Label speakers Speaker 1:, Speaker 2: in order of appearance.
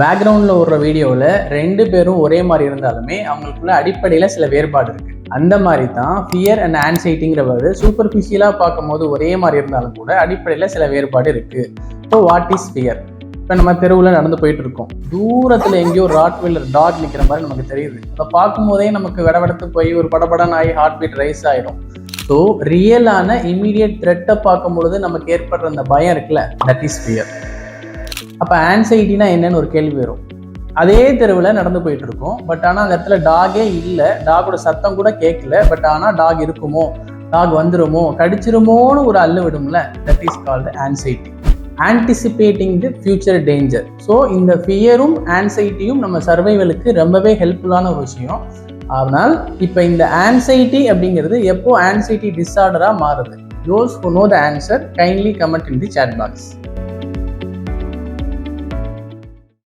Speaker 1: பேக்ரவுண்டில் ஒரு வீடியோவில் 2 பேரும் ஒரே மாதிரி இருந்தாலுமே அவங்களுக்குள்ள அடிப்படையில் சில வேறுபாடு இருக்குது. அந்த மாதிரி தான் ஃபியர் அண்ட் ஆன்சைட்டிங்கிற வேர்டு சூப்பர்ஃபிஷியலாக பார்க்கும்போது ஒரே மாதிரி இருந்தாலும் கூட அடிப்படையில் சில வேறுபாடு இருக்குது. So what is fear? இப்போ நம்ம தெருவில் நடந்து போயிட்டு இருக்கோம், தூரத்தில் எங்கேயோ ராட்வீலர் டாக் நிற்கிற மாதிரி நமக்கு தெரியுது. அதை பார்க்கும்போதே நமக்கு விடவெடுத்து போய் ஒரு படபடன் ஆகி ஹார்ட் பீட் ரைஸ் ஆகிடும். ஸோ ரியலான இமீடியட் த்ரெட்டை பார்க்கும்பொழுது நமக்கு ஏற்படுற அந்த பயம் இருக்குல்ல, தட் இஸ் ஃபியர். அப்போ ஆன்சைட்டினா என்னன்னு ஒரு கேள்வி வரும். அதே தெருவில் நடந்து போயிட்டு இருக்கோம், பட் ஆனால் அந்த இடத்துல டாகே இல்லை, டாகோட சத்தம் கூட கேட்கல, பட் ஆனால் டாக் இருக்குமோ, டாக் வந்துருமோ, கடிச்சிருமோன்னு ஒரு அல்லு விடும்ல, that is called anxiety. Anticipating the future danger. So இந்த ஃபியரும் ஆன்சைட்டியும் நம்ம சர்வைவலுக்கு ரொம்பவே ஹெல்ப்ஃபுல்லான ஒரு விஷயம். ஆனால் இப்போ இந்த ஆன்சைட்டி அப்படிங்கிறது எப்போ ஆன்சைட்டி டிஸார்டராக மாறுது? Those who know the answer kindly comment in the chat box.